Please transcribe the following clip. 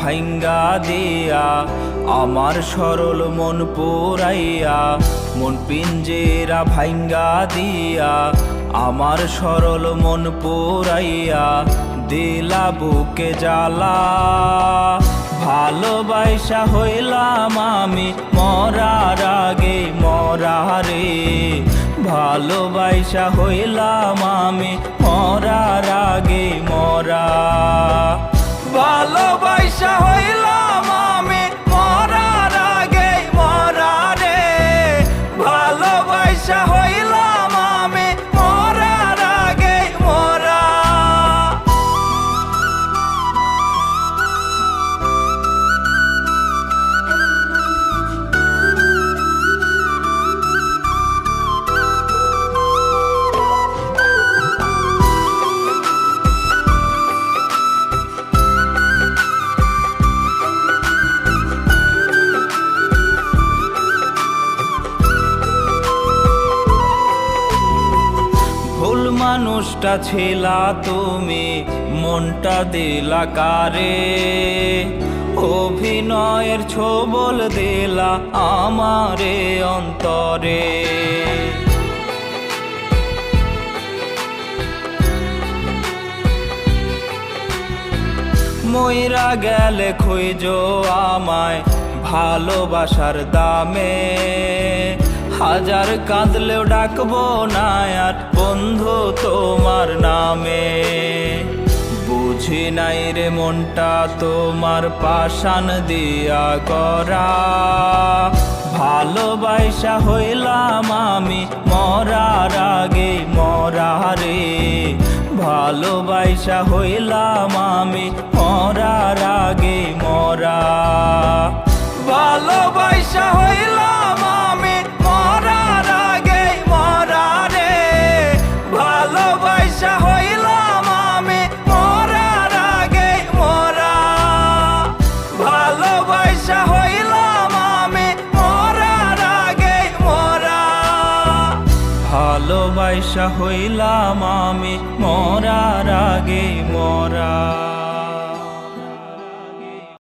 ভাইঙ্গা দিয়া আমার সরল মন পোড়াইয়া, মন পিঞ্জেরা ভাইঙ্গা দিয়া আমার সরল মন পোড়াইয়া, দিলা বুকে জ্বালা। ভালোবাসা হইলাম আমি মরার আগে মরা রে, ভালোবাসা হইলাম আমি মরার আগে মরা। ভালোবাসা হইলাম আমি মরার আগে মরা রে, ভালোবাসা হইলাম আমি মরার আগে মরা। মানুষটা ছিলা তুমি, মনটা দিলা কারে, অভিনয়ের ছোবল দিলা আমারে অন্তরে। মইরা গেলে খুঁজো আমায় ভালোবাসার দামে, হাজার কাঁদলেও ডাকবো না আর বন্ধু তোমার নামে। বুঝি নাই রে মনটা তোমার পাষাণ দিয়া করা, ভালোবাসা হইলাম আমি মরার আগে মরা রে, ভালোবাসা হইলাম আমি মরার আগে মরা। ভালোবাসা হইলাম আমি মরার আগে মরা রে, ভালোবাসা হইলাম আমি মরার আগে মরা। ভালোবাসা হইলাম আমি মরার আগে মরা, ভালোবাসা হইলাম আমি মরার আগে মরা।